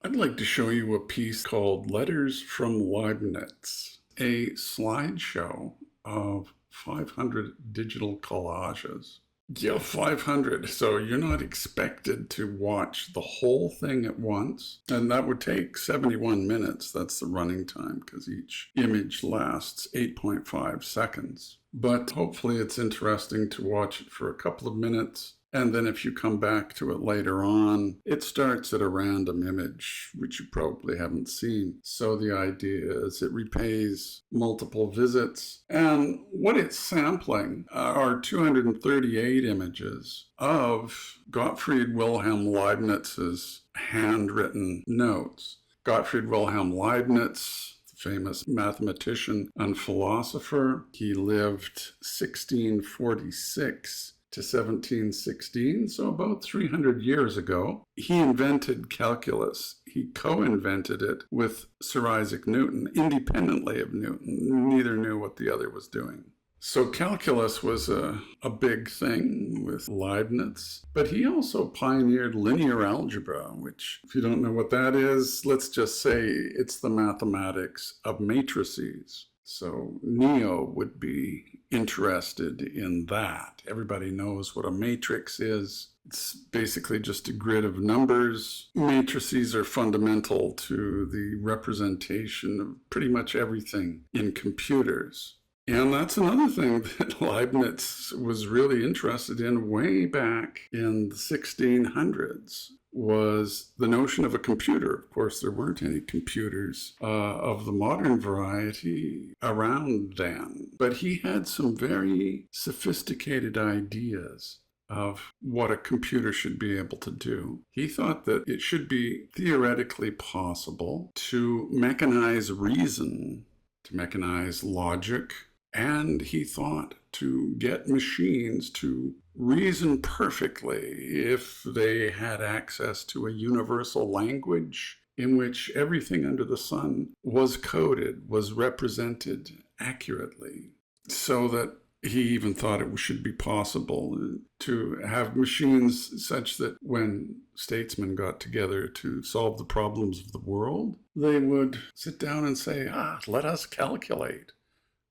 I'd like to show you a piece called Letters from Leibniz, a slideshow of 500 digital collages. Yeah, 500. So you're not expected to watch the whole thing at once. And that would take 71 minutes. That's the running time because each image lasts 8.5 seconds. But hopefully it's interesting to watch it for a couple of minutes. And then if you come back to it later on, it starts at a random image, which you probably haven't seen. So the idea is it repays multiple visits. And what it's sampling are 238 images of Gottfried Wilhelm Leibniz's handwritten notes. Gottfried Wilhelm Leibniz, famous mathematician and philosopher. He lived 1646 to 1716, so about 300 years ago. He invented calculus. He co-invented it with Sir Isaac Newton, independently of Newton. Neither knew what the other was doing. So calculus was a big thing with Leibniz, but he also pioneered linear algebra, which, if you don't know what that is, let's just say it's the mathematics of matrices. So Neo would be interested in that. Everybody knows what a matrix is. It's basically just a grid of numbers. Matrices are fundamental to the representation of pretty much everything in computers. And that's another thing that Leibniz was really interested in way back in the 1600s. Was the notion of a computer. Of course, there weren't any computers of the modern variety around then, but he had some very sophisticated ideas of what a computer should be able to do. He thought that it should be theoretically possible to mechanize reason, to mechanize logic, and he thought to get machines to reason perfectly if they had access to a universal language in which everything under the sun was coded, was represented accurately, so that he even thought it should be possible to have machines such that when statesmen got together to solve the problems of the world, they would sit down and say, let us calculate,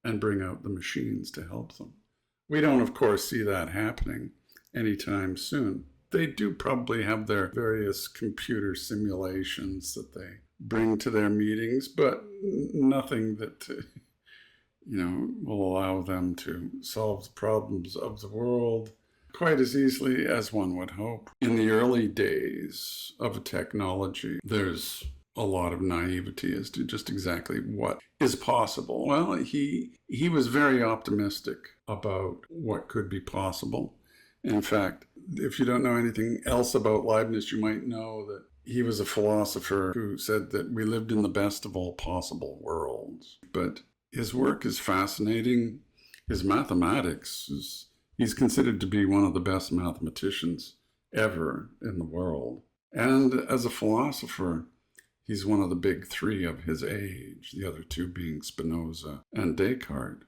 and bring out the machines to help them. We don't, of course, see that happening anytime soon. They do probably have their various computer simulations that they bring to their meetings, but nothing that, will allow them to solve the problems of the world quite as easily as one would hope. In the early days of technology, there's a lot of naivety as to just exactly what is possible. Well, he was very optimistic about what could be possible. In fact, if you don't know anything else about Leibniz, you might know that he was a philosopher who said that we lived in the best of all possible worlds. But his work is fascinating. His mathematics he's considered to be one of the best mathematicians ever in the world. And as a philosopher, he's one of the big three of his age, the other two being Spinoza and Descartes.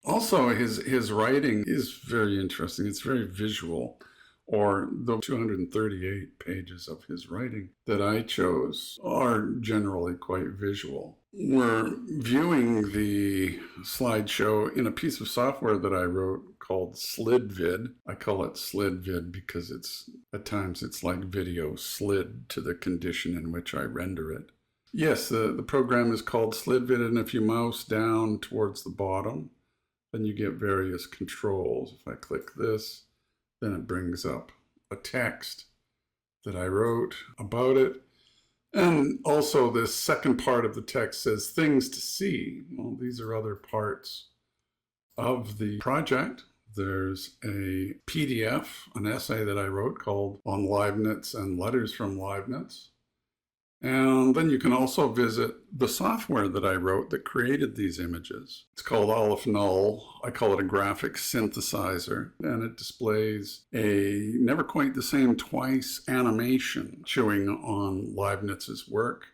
Also, his writing is very interesting. It's very visual, or the 238 pages of his writing that I chose are generally quite visual. We're viewing the slideshow in a piece of software that I wrote called SlidVid. I call it SlidVid because at times it's like video slid to the condition in which I render it. Yes, the program is called SlidVid, and if you mouse down towards the bottom, then you get various controls. If I click this, then it brings up a text that I wrote about it. And also this second part of the text says things to see. Well, these are other parts of the project. There's a PDF, an essay that I wrote called On Leibniz and Letters from Leibniz. And then you can also visit the software that I wrote that created these images. It's called Aleph Null. I call it a graphic synthesizer, and it displays a never quite the same twice animation chewing on Leibniz's work.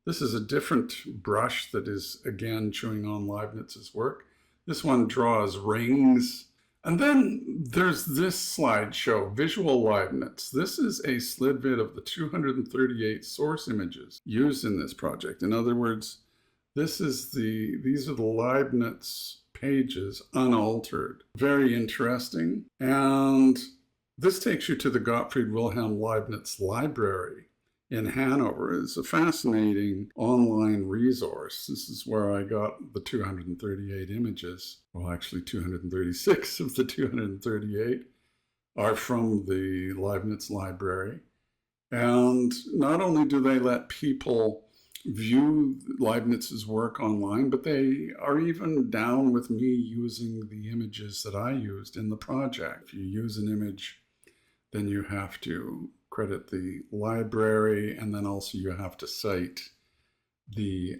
This is a different brush that is again chewing on Leibniz's work. This one draws rings And then there's this slideshow, Visual Leibniz. This is a slid vid of the 238 source images used in this project. In other words, these are the Leibniz pages, unaltered. Very interesting. And this takes you to the Gottfried Wilhelm Leibniz Library in Hanover. It's a fascinating online resource. This is where I got the 238 images. Well, actually 236 of the 238 are from the Leibniz Library. And not only do they let people view Leibniz's work online, but they are even down with me using the images that I used in the project. If you use an image, then you have to credit the library, and then also you have to cite they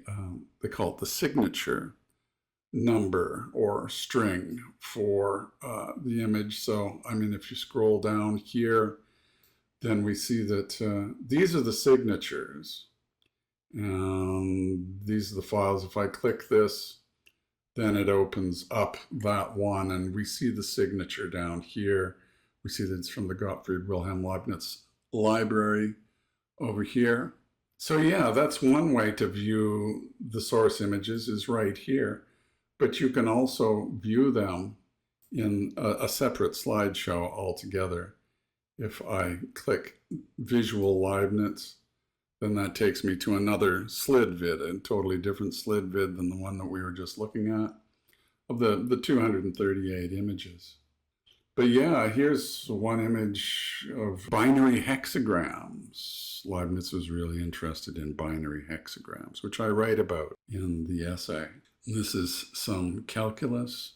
call it the signature number or string for the image. So, I mean, if you scroll down here, then we see that these are the signatures. And these are the files. If I click this, then it opens up that one, and we see the signature down here. We see that it's from the Gottfried Wilhelm Leibniz Library over here. So yeah, that's one way to view the source images, is right here. But you can also view them in a separate slideshow altogether. If I click Visual Leibniz, then that takes me to another slid vid, a totally different slid vid than the one that we were just looking at, of the 238 images. But yeah, here's one image of binary hexagrams. Leibniz was really interested in binary hexagrams, which I write about in the essay. This is some calculus.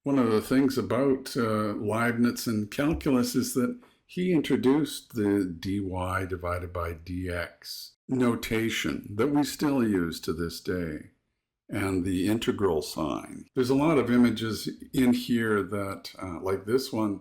One of the things about Leibniz and calculus is that he introduced the dy divided by dx notation that we still use to this day, and the integral sign. There's a lot of images in here that, like this one,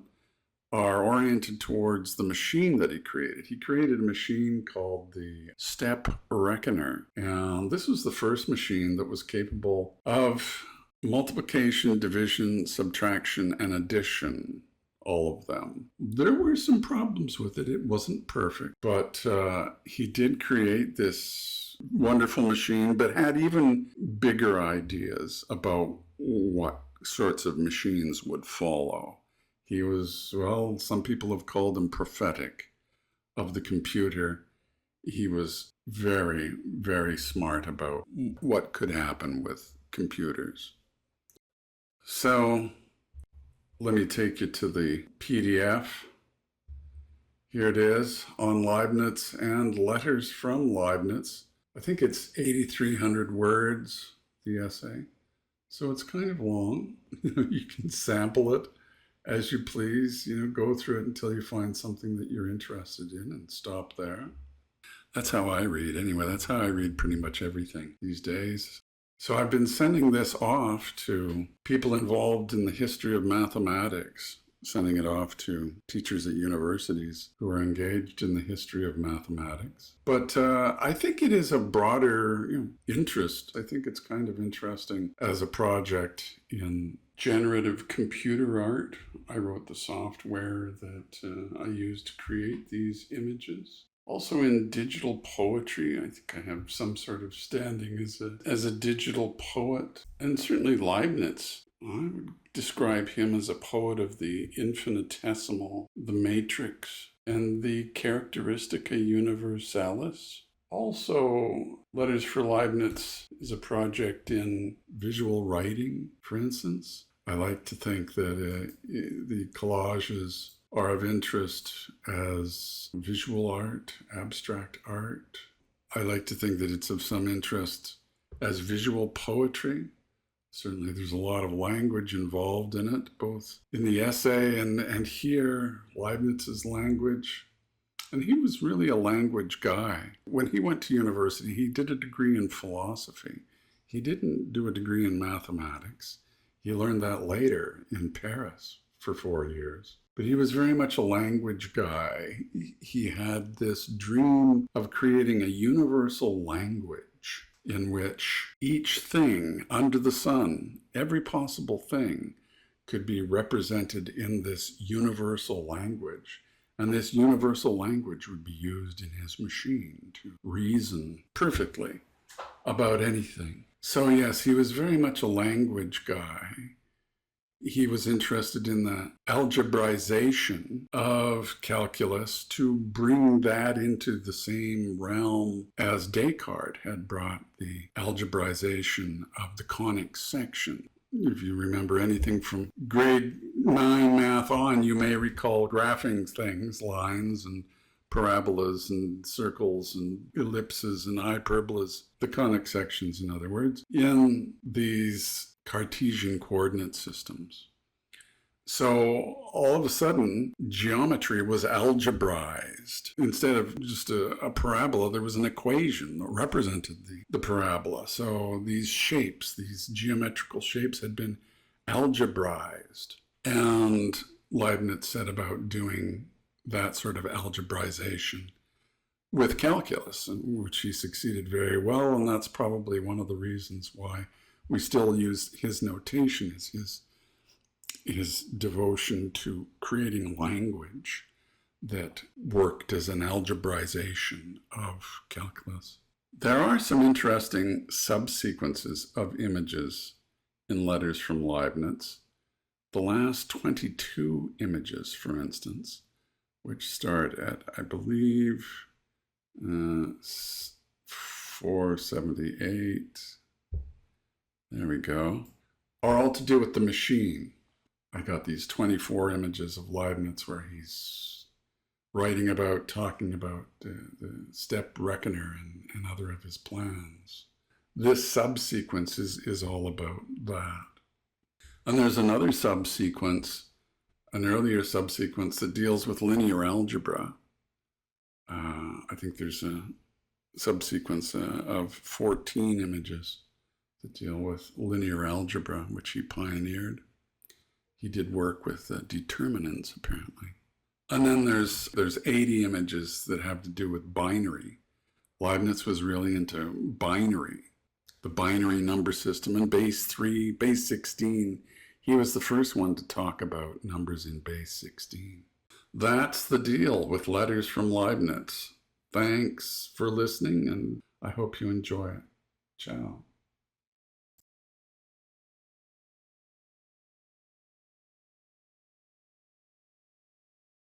are oriented towards the machine that he created. He created a machine called the Step Reckoner, and this was the first machine that was capable of multiplication, division, subtraction, and addition. All of them. There were some problems with it. It wasn't perfect, but he did create this wonderful machine, but had even bigger ideas about what sorts of machines would follow. He was, well, some people have called him prophetic of the computer. He was very, very smart about what could happen with computers. So, let me take you to the PDF. Here it is on Leibniz and Letters from Leibniz. I think it's 8,300 words, the essay. So it's kind of long. You can sample it as you please. Go through it until you find something that you're interested in and stop there. That's how I read. Anyway, that's how I read pretty much everything these days. So I've been sending this off to people involved in the history of mathematics, sending it off to teachers at universities who are engaged in the history of mathematics. But I think it is a broader interest. I think it's kind of interesting as a project in generative computer art. I wrote the software that I used to create these images. Also in digital poetry, I think I have some sort of standing as a digital poet. And certainly Leibniz, I would describe him as a poet of the infinitesimal, the matrix, and the characteristica universalis. Also, Letters for Leibniz is a project in visual writing, for instance. I like to think that the collages are of interest as visual art, abstract art. I like to think that it's of some interest as visual poetry. Certainly there's a lot of language involved in it, both in the essay and here, Leibniz's language. And he was really a language guy. When he went to university, he did a degree in philosophy. He didn't do a degree in mathematics. He learned that later in Paris for 4 years. But he was very much a language guy. He had this dream of creating a universal language in which each thing under the sun, every possible thing, could be represented in this universal language. And this universal language would be used in his machine to reason perfectly about anything. So yes, he was very much a language guy. He was interested in the algebraization of calculus to bring that into the same realm as Descartes had brought the algebraization of the conic section. If you remember anything from grade 9 math on, you may recall graphing things, lines and parabolas and circles and ellipses and hyperbolas, the conic sections, in other words, in these Cartesian coordinate systems. So all of a sudden, geometry was algebraized. Instead of just a parabola, there was an equation that represented the parabola. So these shapes, these geometrical shapes had been algebraized. And Leibniz set about doing that sort of algebraization with calculus, which he succeeded very well. And that's probably one of the reasons why we still use his notation, is his devotion to creating language that worked as an algebraization of calculus. There are some interesting subsequences of images in Letters from Leibniz. The last 22 images, for instance, which start at, I believe, 478, there we go, are all to do with the machine. I got these 24 images of Leibniz where he's writing about, talking about the step reckoner and other of his plans. This subsequence is all about that. And there's another subsequence, an earlier subsequence that deals with linear algebra. I think there's a subsequence of 14 images that deal with linear algebra, which he pioneered. He did work with determinants, apparently. And then there's 80 images that have to do with binary. Leibniz was really into binary, the binary number system, and base 3, base 16. He was the first one to talk about numbers in base 16. That's the deal with Letters from Leibniz. Thanks for listening, and I hope you enjoy it. Ciao.